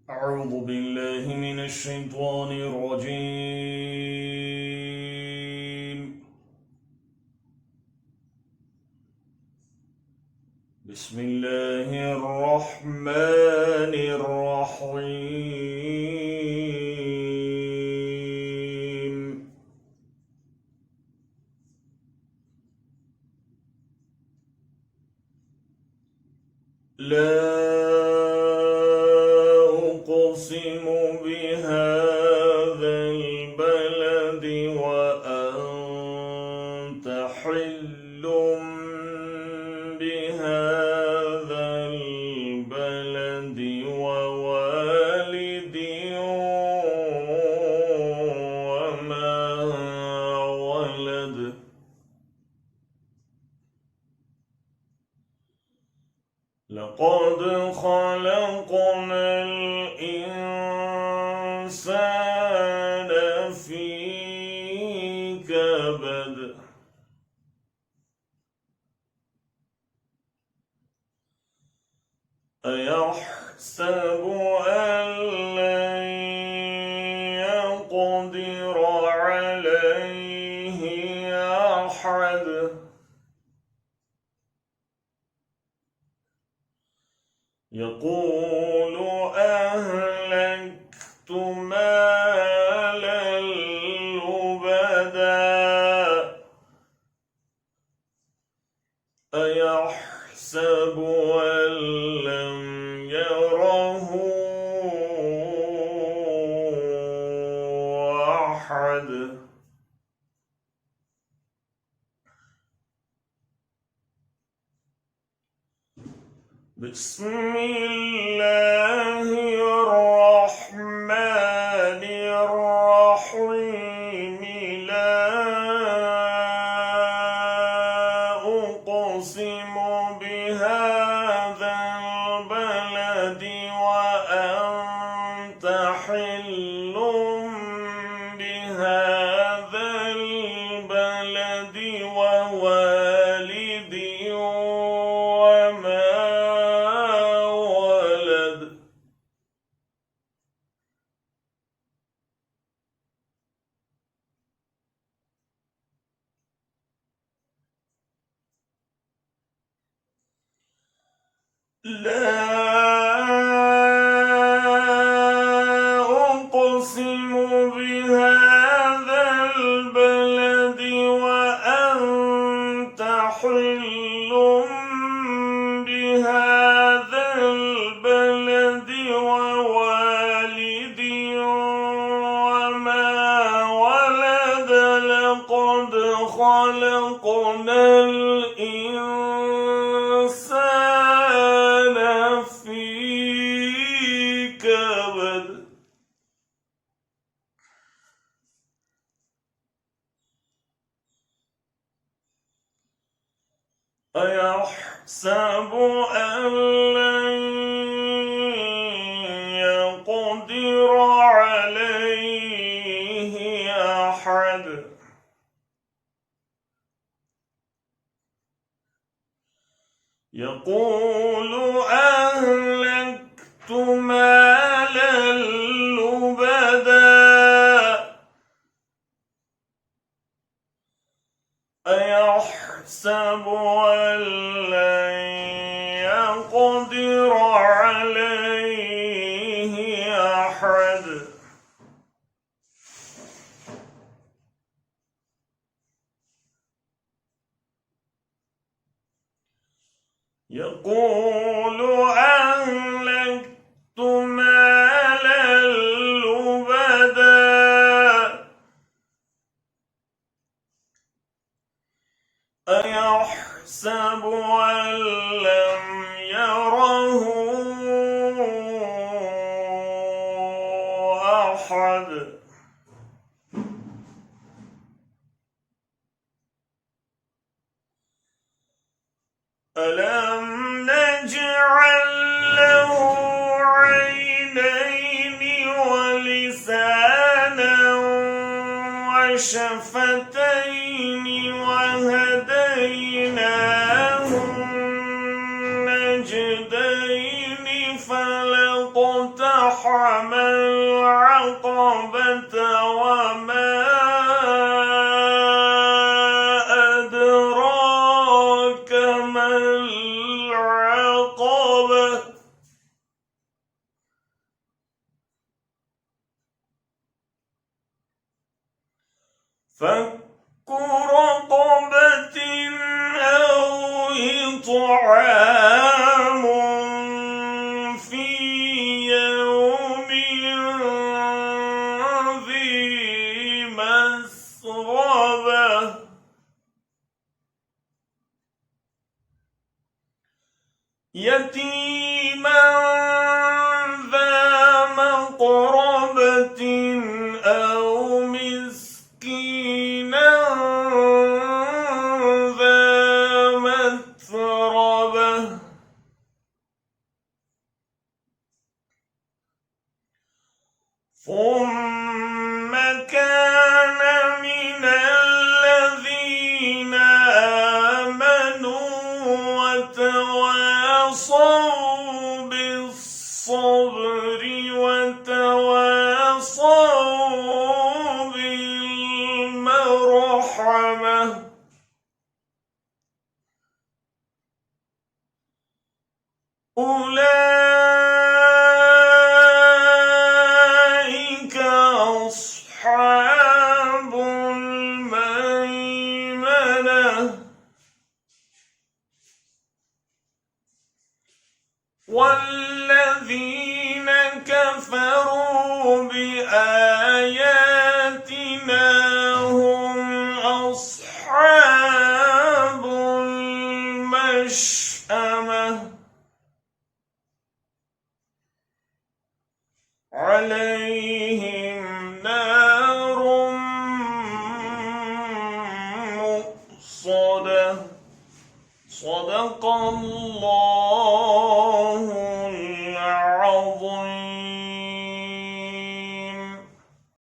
أعوذ بالله من الشيطان الرجيم. بسم الله الرحمن الرحيم. لا أقسم بهذا البلد وأنت حل بهذا البلد ووالد وما ولد. لقد خلقنا الإنسان في كبد. أيحسب أن لن يقدر عليه أحد. يقول أهلكت مالا لبدا. أيحسب أن لم يره أحد. بسم الله الرحمن الرحيم. لا أقسم بهذا البلد وأنت حل بهذا البلد ووالد وما ولد. لا أقسم بهذا البلد وأنت حل بهذا البلد ووالد وما ولد. لقد خلقنا الإنسان في كبد. أيحسب أن لن يقدر عليه أحد. يقول أهلكت مالا لبدا. أيحسب أن لن يقدر عليه أحد. يقول أهلكت مالا لبدا. أيحسب أن لم يره أحد. ألم نجعل له عينين ولسانا وشفتين وهديناه النجدين فلا اقتحم ما العقبة وما أدراك ما العقبة فك رقبة أو إطعام في يوم ذي مسغبة يتيما ذا مقربة أو مسكينا ذا متربة ثم كان من الذين آمنوا وتواصوا بالصبر وتواصوا بالمرحمة أولئك أصحاب الميمنة والذين كفروا بآياتنا هم أصحاب المشأمة عليهم نار مؤصدة صدق الله